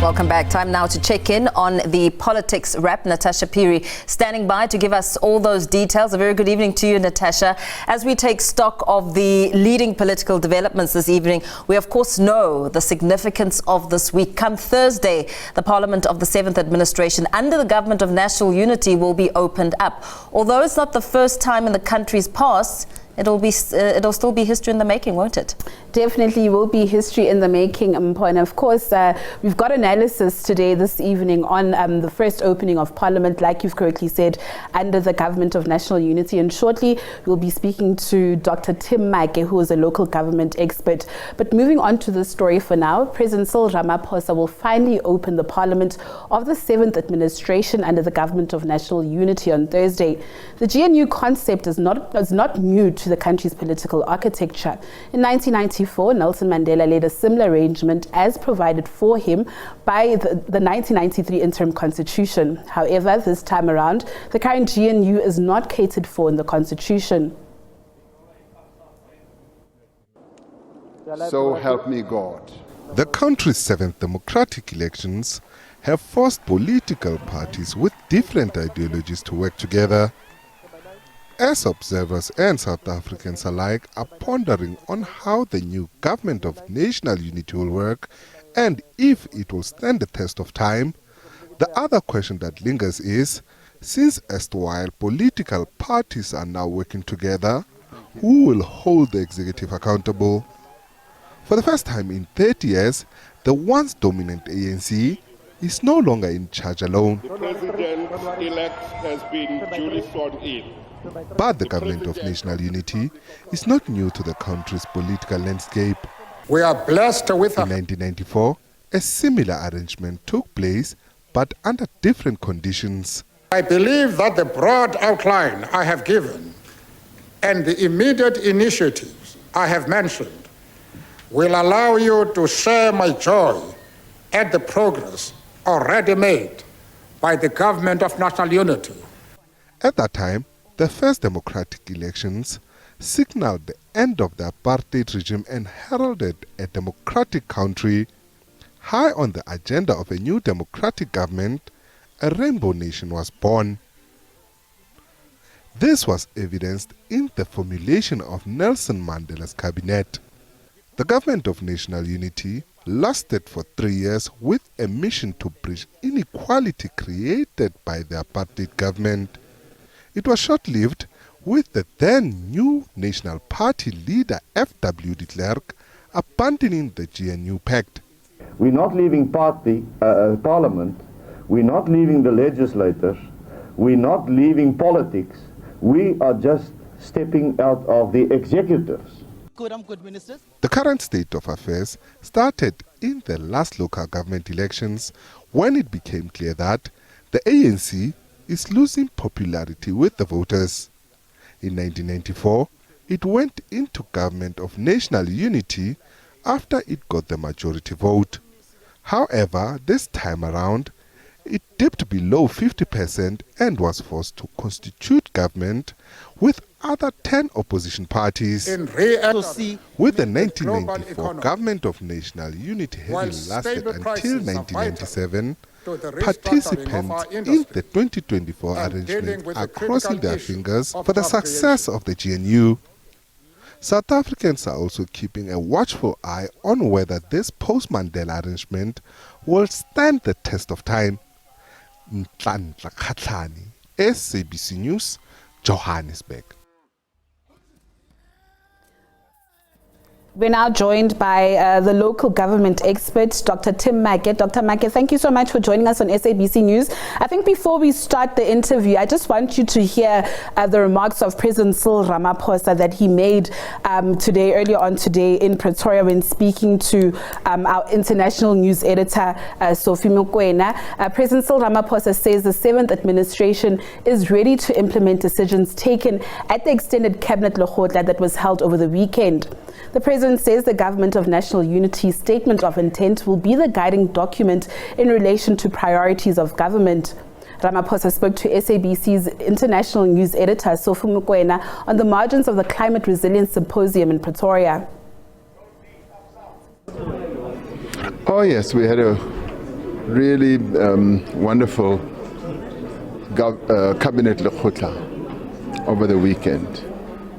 Welcome back. Time now to check in on the politics wrap. Natasha Piri standing by to give us all those details. A very good evening to you, Natasha. As we take stock of the leading political developments this evening, we of course know the significance of this week. Come Thursday, the Parliament of the 7th Administration under the Government of National Unity will be opened up. Although it's not the first time in the country's past, it'll still be history in the making, won't it? Definitely will be history in the making, Mpho. And of course, we've got analysis today, this evening, on the first opening of Parliament, like you've correctly said, under the Government of National Unity. And shortly, we'll be speaking to Dr. Tim Make, who is a local government expert. But moving on to the story for now, President Cyril Ramaphosa will finally open the Parliament of the 7th Administration under the Government of National Unity on Thursday. The GNU concept is not new to the country's political architecture. In 1994, Nelson Mandela led a similar arrangement as provided for him by the 1993 interim constitution. However, this time around, the current GNU is not catered for in the constitution. So help me God. The country's 7th democratic elections have forced political parties with different ideologies to work together. As observers and South Africans alike are pondering on how the new Government of National Unity will work and if it will stand the test of time, the other question that lingers is, since erstwhile political parties are now working together, who will hold the executive accountable? For the first time in 30 years, the once dominant ANC is no longer in charge alone. The President-elect has been duly sworn in. But the Government of National Unity is not new to the country's political landscape. We are blessed with In 1994, a similar arrangement took place, but under different conditions. I believe that the broad outline I have given and the immediate initiatives I have mentioned will allow you to share my joy at the progress already made by the Government of National Unity. At that time, the first democratic elections signaled the end of the apartheid regime and heralded a democratic country. High on the agenda of a new democratic government, a rainbow nation was born. This was evidenced in the formulation of Nelson Mandela's cabinet. The Government of National Unity lasted for 3 years with a mission to bridge inequality created by the apartheid government. It was short-lived, with the then new National Party leader F.W. de Klerk abandoning the GNU Pact. We're not leaving Parliament, we're not leaving the legislators, we're not leaving politics, we are just stepping out of the executives. The current state of affairs started in the last local government elections when it became clear that the ANC is losing popularity with the voters. In 1994, it went into Government of National Unity after it got the majority vote. However, this time around, it dipped below 50% and was forced to constitute government with other 10 opposition parties. With the 1994 Government of National Unity having lasted until 1997, participants in the 2024 arrangement are crossing their fingers for the success of the GNU. South Africans are also keeping a watchful eye on whether this post-Mandela arrangement will stand the test of time. Nhlanhla Khatlani, SABC News, Johannesburg. We're now joined by the local government expert, Dr. Tim Make. Dr. Make, thank you so much for joining us on SABC News. I think before we start the interview, I just want you to hear the remarks of President Cyril Ramaphosa that he made earlier on today in Pretoria when speaking to our international news editor, Sophie Mokoena. President Cyril Ramaphosa says the 7th administration is ready to implement decisions taken at the extended Cabinet Lekgotla that was held over the weekend. The President says the Government of National Unity statement of intent will be the guiding document in relation to priorities of government. Ramaphosa spoke to SABC's international news editor, Sophie Mokoena, on the margins of the Climate Resilience Symposium in Pretoria. Oh yes, we had a really wonderful Cabinet Lekgotla over the weekend,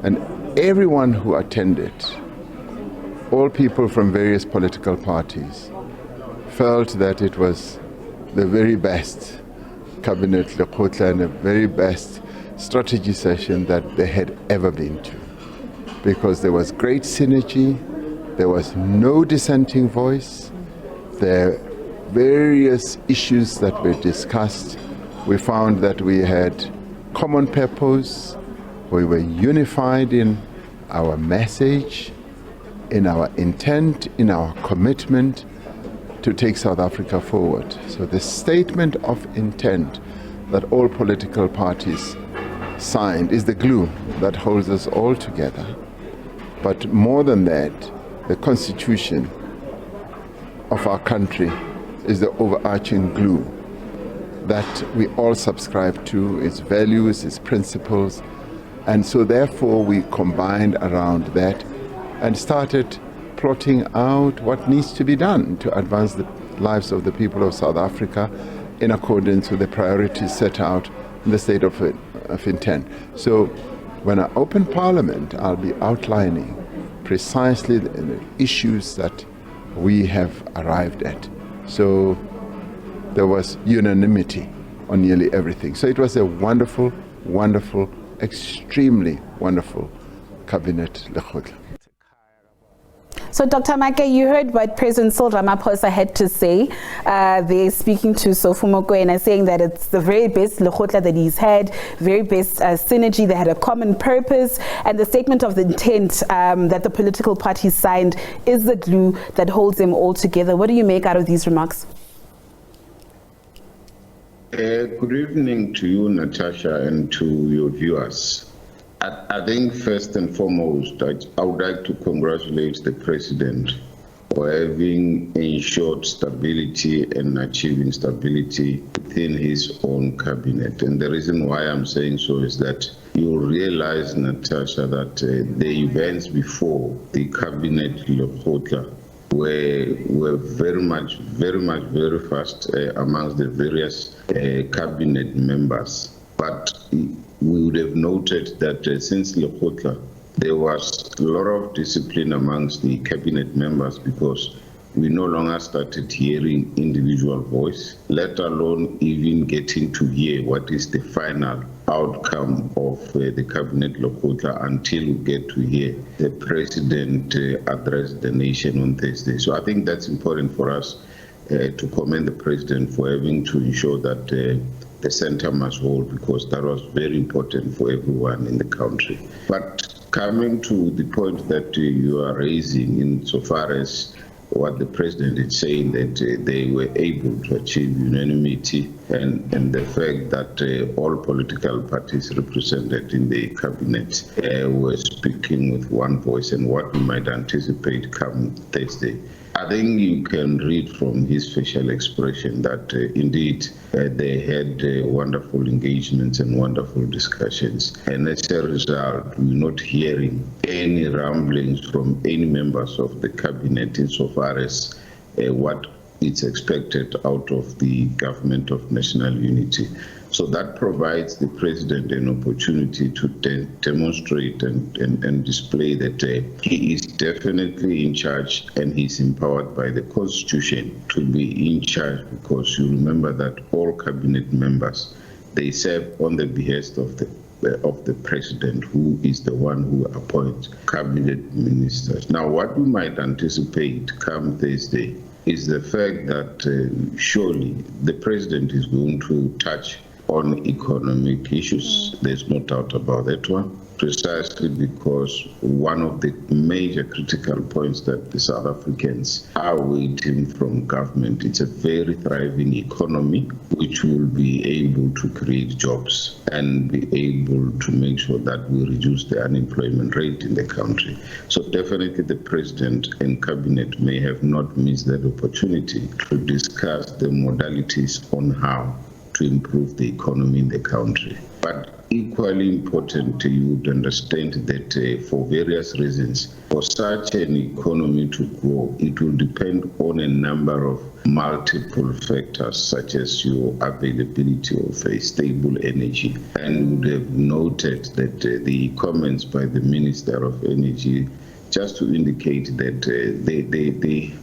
and everyone who attended, all people from various political parties, felt that it was the very best Cabinet Lekgotla and the very best strategy session that they had ever been to, because there was great synergy, there was no dissenting voice, there various issues that were discussed. We found that we had common purpose, we were unified in our message, in our intent, in our commitment to take South Africa forward. So the statement of intent that all political parties signed is the glue that holds us all together. But more than that, the Constitution of our country is the overarching glue that we all subscribe to, its values, its principles. And so therefore we combined around that and started plotting out what needs to be done to advance the lives of the people of South Africa in accordance with the priorities set out in the state of intent. So when I open Parliament, I'll be outlining precisely the issues that we have arrived at. So there was unanimity on nearly everything. So it was a wonderful, wonderful, extremely wonderful Cabinet Lekgotla. So, Dr. Make, you heard what President Cyril Ramaphosa had to say. They're speaking to Sophie Mokoena, saying that it's the very best Lekgotla that he's had, very best synergy. They had a common purpose, and the statement of the intent that the political parties signed is the glue that holds them all together. What do you make out of these remarks? Good evening to you, Natasha, and to your viewers. I think first and foremost, I would like to congratulate the President for having ensured stability and achieving stability within his own cabinet. And the reason why I'm saying so is that you realize, Natasha, that the events before the Cabinet Lekgotla were very fast amongst the various cabinet members. But we would have noted that since Lekgotla, there was a lot of discipline amongst the cabinet members, because we no longer started hearing individual voice, let alone even getting to hear what is the final outcome of the Cabinet Lekgotla until we get to hear the President address the nation on Thursday. So I think that's important for us to commend the President for having to ensure that the center must hold, because that was very important for everyone in the country. But coming to the point that you are raising, insofar as what the President is saying, that they were able to achieve unanimity, and the fact that all political parties represented in the cabinet were speaking with one voice, and what we might anticipate come Thursday. I think you can read from his facial expression that indeed they had wonderful engagements and wonderful discussions. And as a result, we're not hearing any rumblings from any members of the cabinet insofar as what is expected out of the government of national unity. So that provides the President an opportunity to demonstrate and display that he is definitely in charge, and he's empowered by the Constitution to be in charge, because you remember that all cabinet members, they serve on the behest of the President, who is the one who appoints cabinet ministers. Now, what we might anticipate come Thursday is the fact that surely the President is going to touch on economic issues. There's no doubt about that one, precisely because one of the major critical points that the South Africans are waiting from government, it's a very thriving economy which will be able to create jobs and be able to make sure that we reduce the unemployment rate in the country. So definitely the President and Cabinet may have not missed that opportunity to discuss the modalities on how to improve the economy in the country. But equally important, you would understand that for various reasons, for such an economy to grow, it will depend on a number of multiple factors, such as your availability of a stable energy. And you would have noted that the comments by the Minister of Energy, just to indicate that the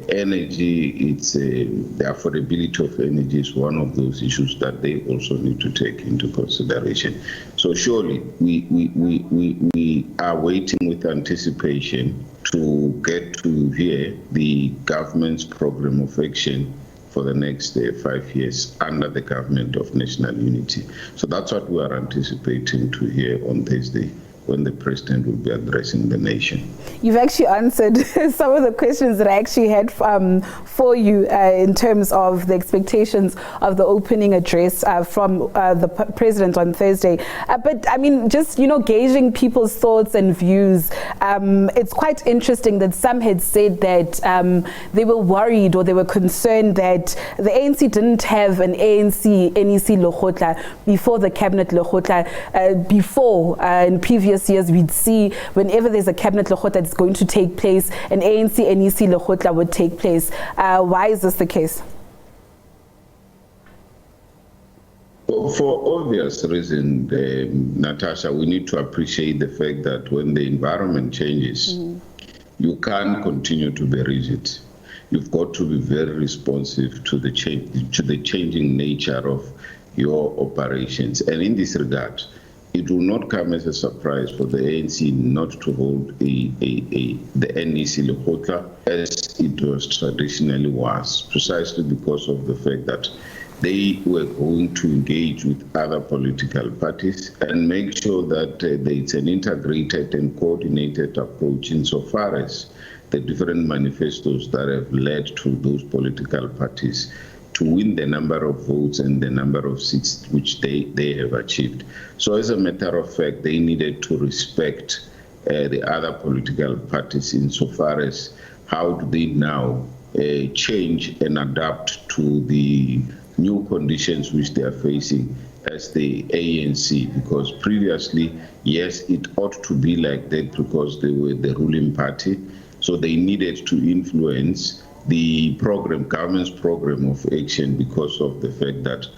energy, the affordability of energy is one of those issues that they also need to take into consideration. So surely we are waiting with anticipation to get to hear the government's program of action for the next 5 years under the government of national unity. So that's what we are anticipating to hear on Thursday, when the president will be addressing the nation. You've actually answered some of the questions that I actually had for you in terms of the expectations of the opening address from the president on Thursday. But I mean, just, gauging people's thoughts and views, it's quite interesting that some had said that they were worried or they were concerned that the ANC didn't have an ANC NEC Lekgotla before the Cabinet Lekgotla, before in previous years we'd see whenever there's a Cabinet Lekgotla that's going to take place, an ANC NEC Lekgotla would take place. Why is this the case? For obvious reason, Natasha, we need to appreciate the fact that when the environment changes, you can't continue to be rigid. You've got to be very responsive to the changing nature of your operations. And in this regard, it will not come as a surprise for the ANC not to hold the NEC Lekgotla as it was traditionally was, precisely because of the fact that they were going to engage with other political parties and make sure that there's an integrated and coordinated approach insofar as the different manifestos that have led to those political parties to win the number of votes and the number of seats which they have achieved. So as a matter of fact, they needed to respect the other political parties insofar as how do they now change and adapt to the new conditions which they are facing as the ANC, because previously, yes, it ought to be like that because they were the ruling party, so they needed to influence the government's program of action because of the fact that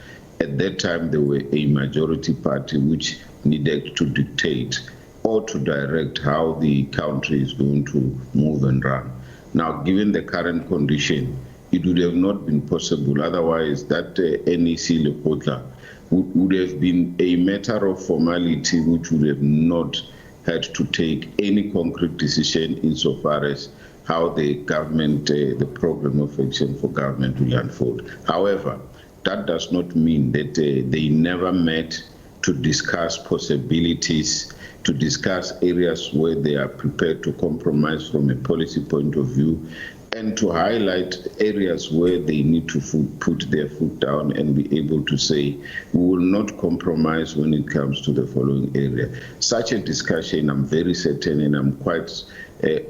at that time they were a majority party which needed to dictate or to direct how the country is going to move and run. Now, given the current condition, it would have not been possible. Otherwise, that NEC Lekgotla would have been a matter of formality which would have not had to take any concrete decision insofar as how the government, the program of action for government will unfold. However, that does not mean that they never met to discuss possibilities, to discuss areas where they are prepared to compromise from a policy point of view, and to highlight areas where they need to put their foot down and be able to say, we will not compromise when it comes to the following area. Such a discussion, I'm very certain and I'm quite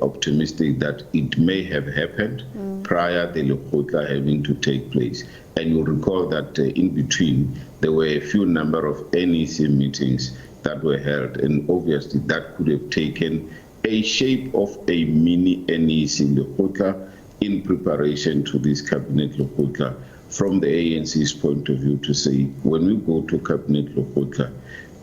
optimistic that it may have happened prior to the Lekgotla having to take place. And you'll recall that in between, there were a few number of NEC meetings that were held, and obviously that could have taken a shape of a mini NEC Lekgotla in preparation to this Cabinet Lekgotla from the ANC's point of view, to say, when we go to Cabinet Lekgotla,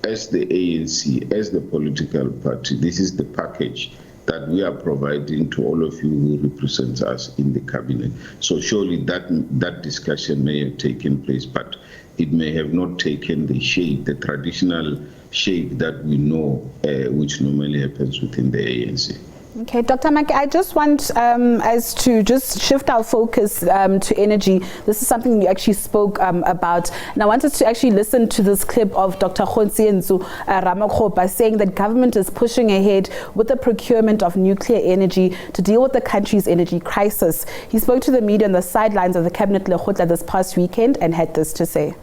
as the ANC, as the political party, this is the package that we are providing to all of you who represent us in the cabinet. So surely that discussion may have taken place, but it may have not taken the shape, the traditional shape that we know, which normally happens within the ANC. Okay, Dr. Make, I just want us to just shift our focus to energy. This is something you actually spoke about, and I wanted to actually listen to this clip of Dr. Cyril Ramaphosa saying that government is pushing ahead with the procurement of nuclear energy to deal with the country's energy crisis. He spoke to the media on the sidelines of the Cabinet Lekgotla this past weekend and had this to say.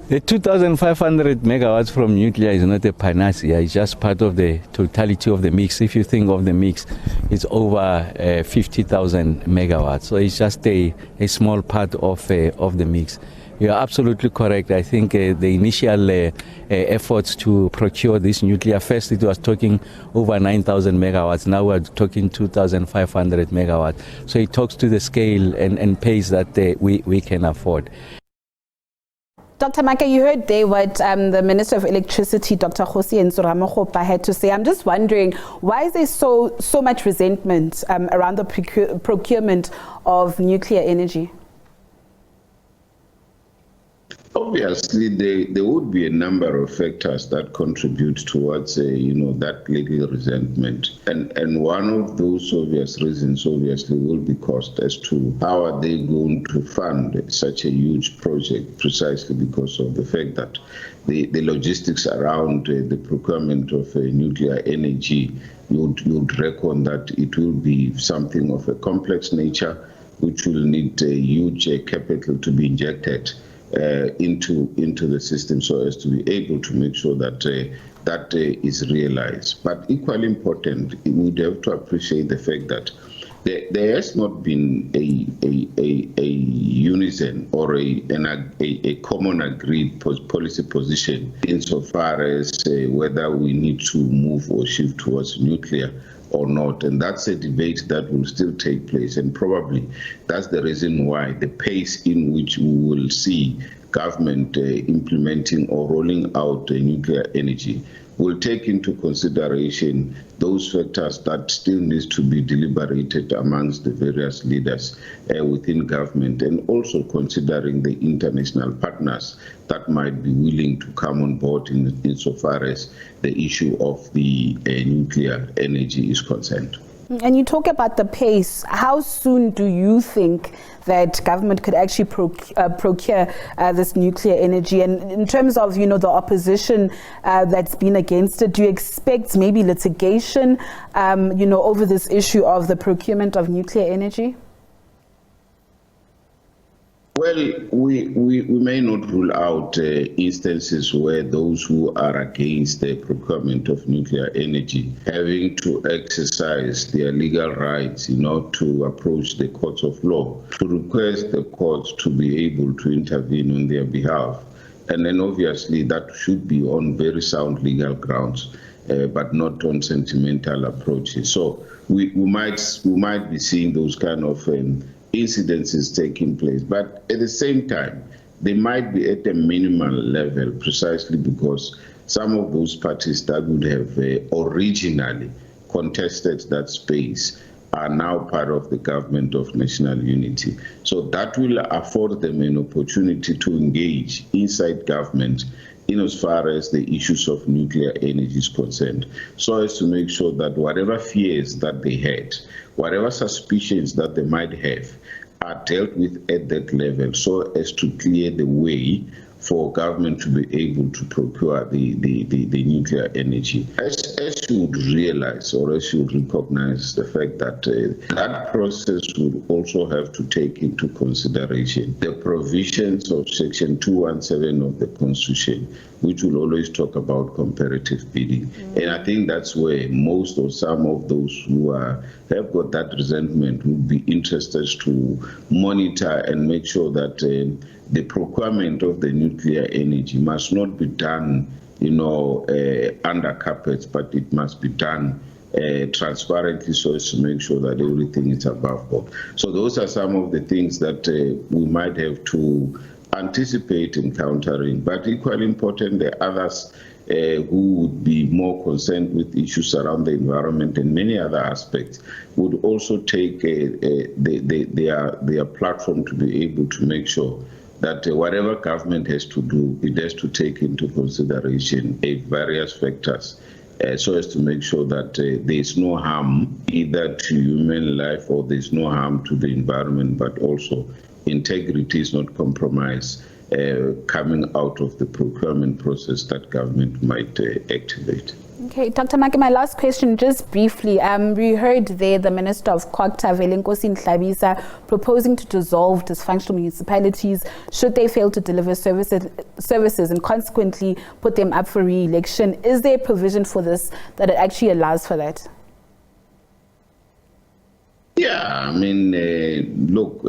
The 2,500 megawatts from nuclear is not a panacea, it's just part of the totality of the mix. If you think of the mix, it's over 50,000 megawatts. So it's just a small part of the mix. You are absolutely correct. I think the initial efforts to procure this nuclear, first it was talking over 9,000 megawatts. Now we're talking 2,500 megawatts. So it talks to the scale and pace that we can afford. Dr. Make, you heard there what the Minister of Electricity, Dr. Cyril Ramaphosa, had to say. I'm just wondering, why is there so much resentment around the procurement of nuclear energy? Obviously, there would be a number of factors that contribute towards, that legal resentment. And one of those obvious reasons, obviously, will be cost as to how are they going to fund such a huge project, precisely because of the fact that the logistics around the procurement of nuclear energy, you'd reckon that it will be something of a complex nature, which will need huge capital to be injected into the system, so as to be able to make sure that that is realized. But equally important, we would have to appreciate the fact that there has not been a unison or a common agreed policy position insofar as whether we need to move or shift towards nuclear or not. And that's a debate that will still take place. And probably that's the reason why the pace in which we will see government implementing or rolling out nuclear energy will take into consideration those factors that still needs to be deliberated amongst the various leaders within government, and also considering the international partners that might be willing to come on board insofar as the issue of the nuclear energy is concerned. And you talk about the pace. How soon do you think that government could actually procure this nuclear energy? And in terms of, the opposition that's been against it, do you expect maybe litigation, over this issue of the procurement of nuclear energy? Well, we may not rule out instances where those who are against the procurement of nuclear energy having to exercise their legal rights, to approach the courts of law, to request the courts to be able to intervene on their behalf. And then obviously that should be on very sound legal grounds, but not on sentimental approaches. So we might be seeing those kind of incidences taking place, but at the same time, they might be at a minimal level, precisely because some of those parties that would have originally contested that space are now part of the government of national unity. So that will afford them an opportunity to engage inside government in as far as the issues of nuclear energy is concerned, so as to make sure that whatever fears that they had, whatever suspicions that they might have, are dealt with at that level, so as to clear the way for government to be able to procure the nuclear energy. As you would realize, or as you would recognize the fact that that process would also have to take into consideration the provisions of Section 217 of the Constitution, which will always talk about comparative bidding. And I think that's where most or some of those who have got that resentment would be interested to monitor and make sure that the procurement of the nuclear energy must not be done, under carpets, but it must be done transparently, so as to make sure that everything is above board. So those are some of the things that we might have to anticipate encountering. But equally important, there are others who would be more concerned with issues around the environment and many other aspects, would also take their platform to be able to make sure that whatever government has to do, it has to take into consideration various factors, so as to make sure that there is no harm either to human life or there is no harm to the environment, but also integrity is not compromised coming out of the procurement process that government might activate. Okay, Dr. Make, my last question, just briefly. We heard there the Minister of COGTA, Velenkosi Nhlabisa, proposing to dissolve dysfunctional municipalities should they fail to deliver services and consequently put them up for re-election. Is there a provision for this that it actually allows for that? Yeah, I mean, look,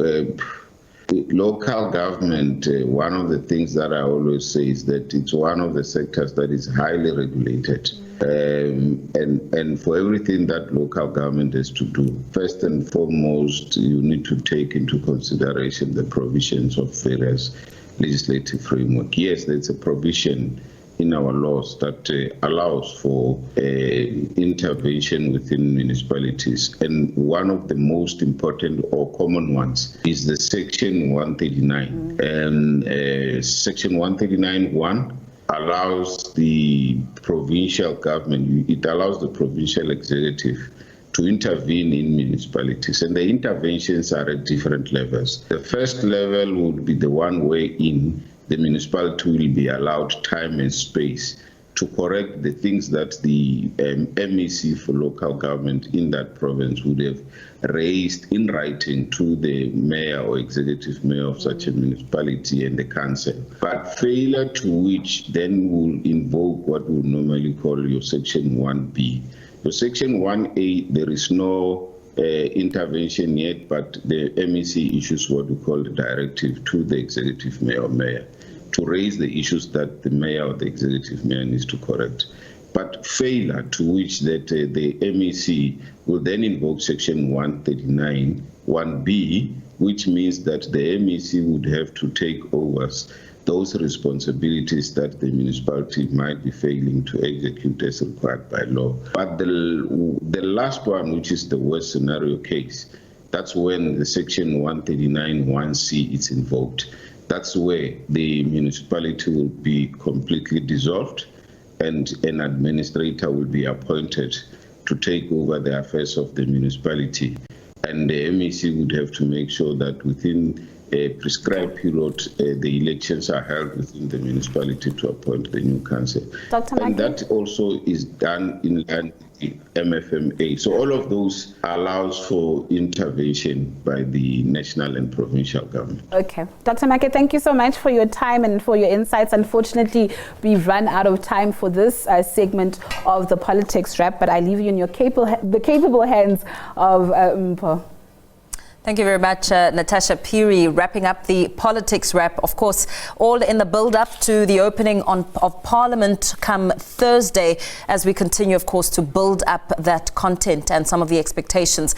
Local government, one of the things that I always say is that it's one of the sectors that is highly regulated. And for everything that local government has to do, first and foremost, you need to take into consideration the provisions of various legislative framework. Yes, there's a provision in our laws that allows for intervention within municipalities. And one of the most important or common ones is the Section 139. And Section 139(1) allows the provincial government, it allows the provincial executive to intervene in municipalities. And the interventions are at different levels. The first level would be the one wherein the municipality will be allowed time and space to correct the things that the MEC for local government in that province would have raised in writing to the mayor or executive mayor of such a municipality and the council. But failure to which then will invoke what we normally call your Section 1B. Your Section 1A, there is no intervention yet, but the MEC issues what we call the directive to the executive mayor or mayor to raise the issues that the mayor or the executive mayor needs to correct. But failure to which that the MEC will then invoke Section 139, 1B, which means that the MEC would have to take over those responsibilities that the municipality might be failing to execute as required by law. But the last one, which is the worst scenario case, that's when the Section 139, 1C is invoked. That's where the municipality will be completely dissolved and an administrator will be appointed to take over the affairs of the municipality. And the MEC would have to make sure that within a prescribed period, the elections are held within the municipality to appoint the new council. And that also is done in line with the MFMA. So all of those allows for intervention by the national and provincial government. Okay. Dr. Make, thank you so much for your time and for your insights. Unfortunately, we've run out of time for this segment of the Politics Wrap, but I leave you in your the capable hands of Mpho. Thank you very much, Natasha Phiri, wrapping up the Politics Wrap. Of course, all in the build-up to the opening of Parliament come Thursday, as we continue, of course, to build up that content and some of the expectations.